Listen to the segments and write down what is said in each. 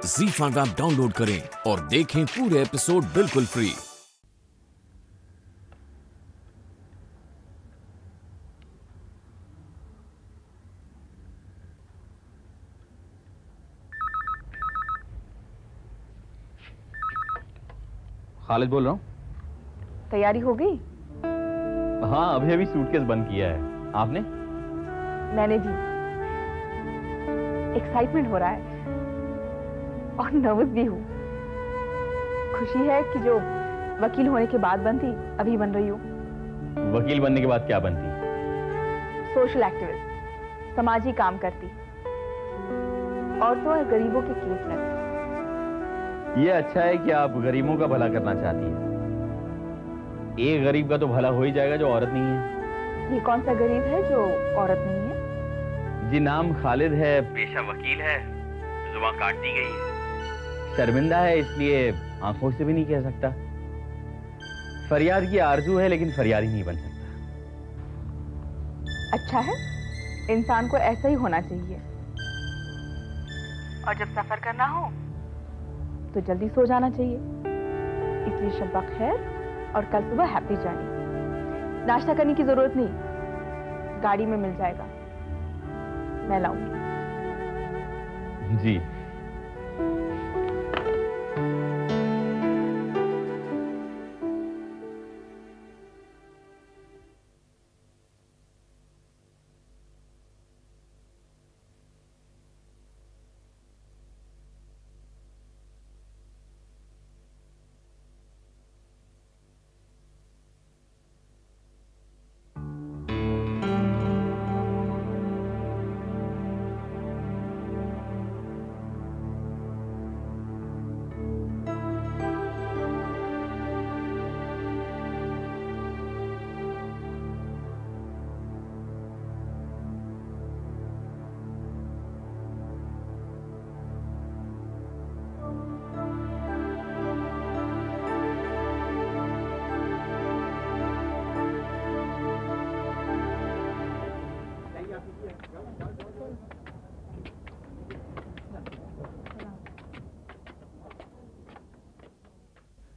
ZEE5 app download करें और देखें पूरे एपिसोड बिल्कुल फ्री। खालिद बोल रहा हूँ। तैयारी हो गई? हाँ, अभी अभी सूटकेस बंद किया है। आपने? मैंने भी। एक्साइटमेंट हो रहा है और नर्वस भी हूँ। खुशी है कि जो वकील होने के बाद बनती अभी बन रही हूँ। वकील बनने के बाद क्या बनती? सोशल एक्टिविस्ट, समाजी काम करती, औरतों और गरीबों के केस लड़ती। ये अच्छा है कि आप गरीबों का भला करना चाहती हैं। एक गरीब का तो भला हो ही जाएगा जो औरत नहीं है। ये कौन सा गरीब है जो औरत नहीं है? जी, नाम खालिद है, पेशा वकील है, जुबान काट दी गई है। शर्मिंदा है इसलिए आंखों से भी नहीं कह सकता। फरियाद की आरजू है लेकिन फरियाद ही नहीं बन सकता। अच्छा है, इंसान को ऐसा ही होना चाहिए। और जब सफर करना हो तो जल्दी सो जाना चाहिए। इसलिए शब्बा खैर और कल सुबह हैप्पी जर्नी। नाश्ता करने की जरूरत नहीं, गाड़ी में मिल जाएगा, मैं लाऊंगी। जी।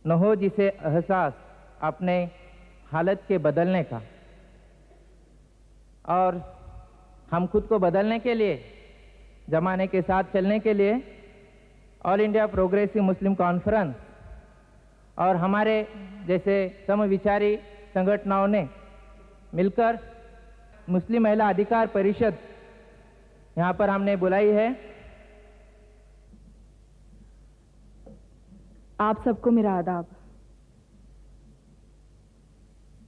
न हो जिसे एहसास अपने हालत के बदलने का, और हम खुद को बदलने के लिए, जमाने के साथ चलने के लिए ऑल इंडिया प्रोग्रेसिव मुस्लिम कॉन्फ्रेंस और हमारे जैसे समविचारी संगठनों ने मिलकर मुस्लिम महिला अधिकार परिषद यहाँ पर हमने बुलाई है। आप सबको मेरा आदाब।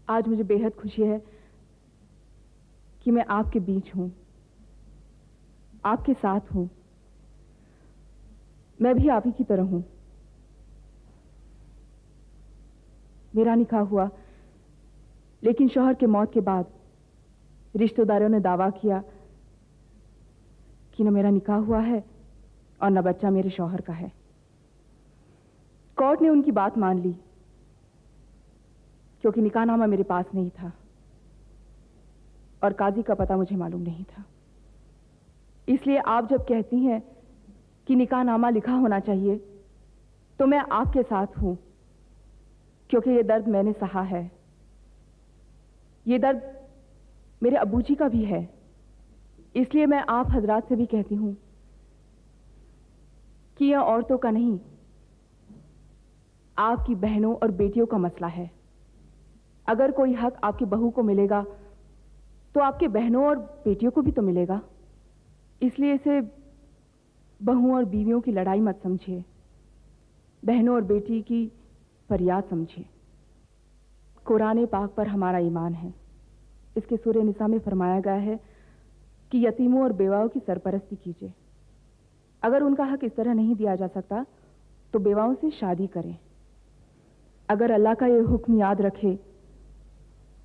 आज मुझे बेहद खुशी है कि मैं आपके बीच हूं, आपके साथ हूं। मैं भी आप ही की तरह हूं। मेरा निकाह हुआ, लेकिन शौहर के मौत के बाद रिश्तेदारों ने दावा किया कि न मेरा निकाह हुआ है और न बच्चा मेरे शौहर का है। कोर्ट ने उनकी बात मान ली क्योंकि निकाहनामा मेरे पास नहीं था और काजी का पता मुझे मालूम नहीं था। इसलिए आप जब कहती हैं कि निकाहनामा लिखा होना चाहिए तो मैं आपके साथ हूं, क्योंकि ये दर्द मैंने सहा है। ये दर्द मेरे अबूजी का भी है। इसलिए मैं आप हजरात से भी कहती हूं कि यह औरतों का नहीं, आपकी बहनों और बेटियों का मसला है। अगर कोई हक आपकी बहू को मिलेगा तो आपके बहनों और बेटियों को भी तो मिलेगा। इसलिए इसे बहुओं और बीवियों की लड़ाई मत समझिए, बहनों और बेटी की फरियाद समझिए। कुरान पाक पर हमारा ईमान है। इसके सूरह निसा में फरमाया गया है कि यतीमों और बेवाओं की सरपरस्ती कीजिए। अगर उनका हक इस तरह नहीं दिया जा सकता तो बेवाओं से शादी करें। अगर अल्लाह का यह हुक्म याद रखे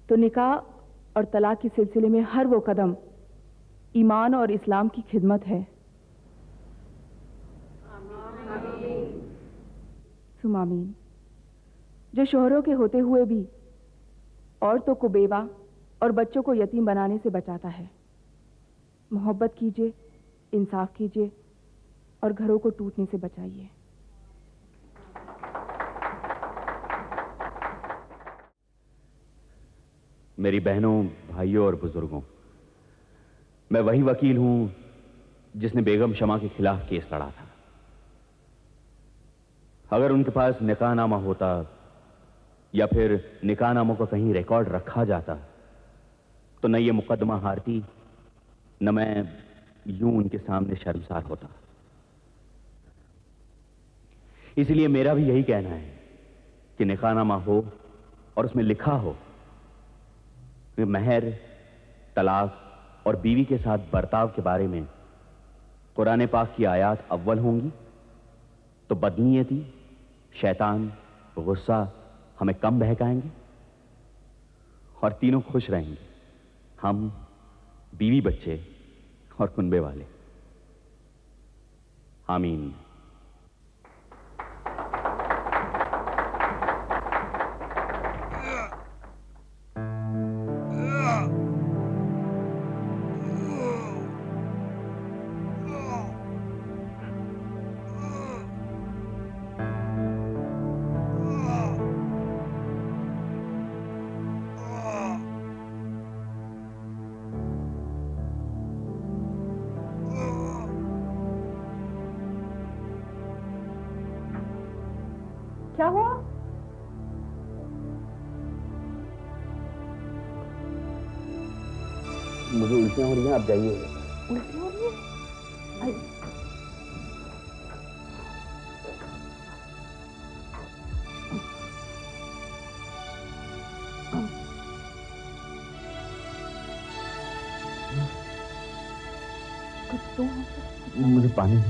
तो निकाह और तलाक के सिलसिले में हर वो कदम ईमान और इस्लाम की खिदमत है। सुमामीन। जो शोहरों के होते हुए भी औरतों को बेवा और बच्चों को यतीम बनाने से बचाता है। मोहब्बत कीजिए, इंसाफ कीजिए, और घरों को टूटने से बचाइए। मेरी बहनों, भाइयों और बुजुर्गों, मैं वही वकील हूं जिसने बेगम शमा के खिलाफ केस लड़ा था। अगर उनके पास निकाहनामा होता या फिर निकाहनामों का कहीं रिकॉर्ड रखा जाता तो न ये मुकदमा हारती, न मैं यूं उनके सामने शर्मसार होता। इसलिए मेरा भी यही कहना है कि निकाहनामा हो और उसमें लिखा हो कि महर, तलाक और बीवी के साथ बर्ताव के बारे में कुरान पाक की आयत अव्वल होंगी तो बदनीयती, शैतान, गुस्सा हमें कम बहकाएंगे और तीनों खुश रहेंगे, हम, बीवी, बच्चे और कुनबे वाले। आमीन। क्या हुआ? मुझे उल्टियां हो रही हैं, आप जाइए। उल्टी हो रही है? आई। कुछ तो मुझे पानी।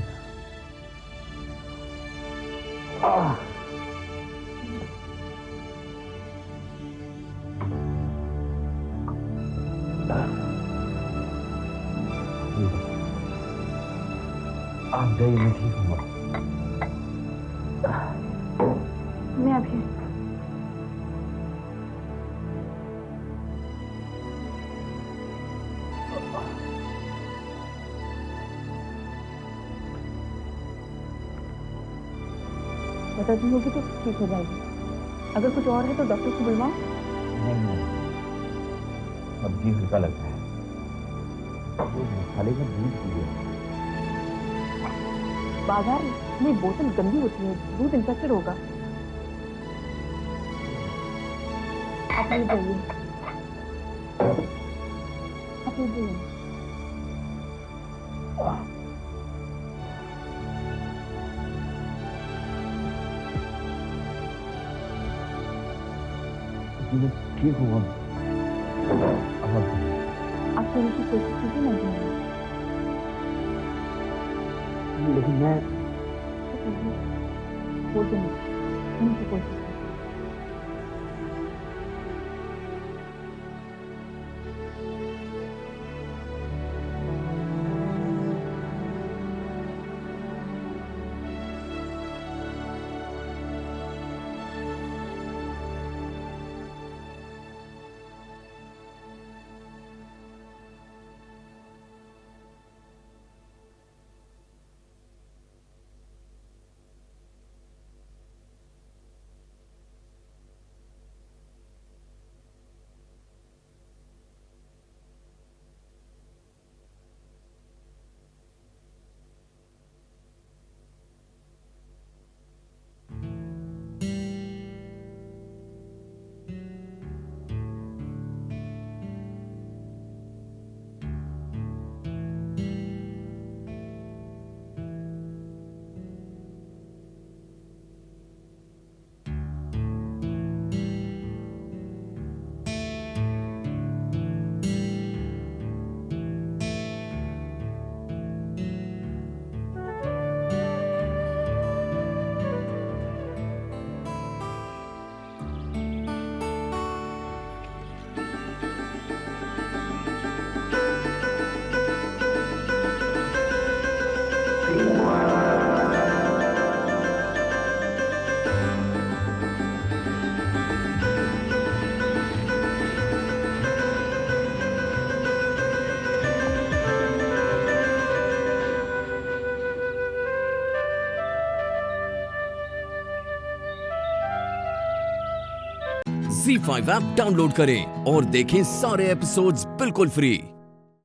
आप जाइए, मैं ठीक हूँ। मैं अभी बता दी होगी तो ठीक हो जाएगी। अगर कुछ और है तो डॉक्टर को बुलवाओ। नहीं, अब जी हल्का लगता है। खाली में दूध पी बाजार में बोतल गंदी होती है, दूध इन्फेक्टेड होगा। आप ले जाइए, आप ले जाइए। ठीक हुआ। आप सोने की कोशिश कीजिए ना। लेकिन मैं बोल दूंगी, सोने की कोशिश कीजिए। ZEE5 ऐप डाउनलोड करें और देखें सारे एपिसोड्स बिल्कुल फ्री।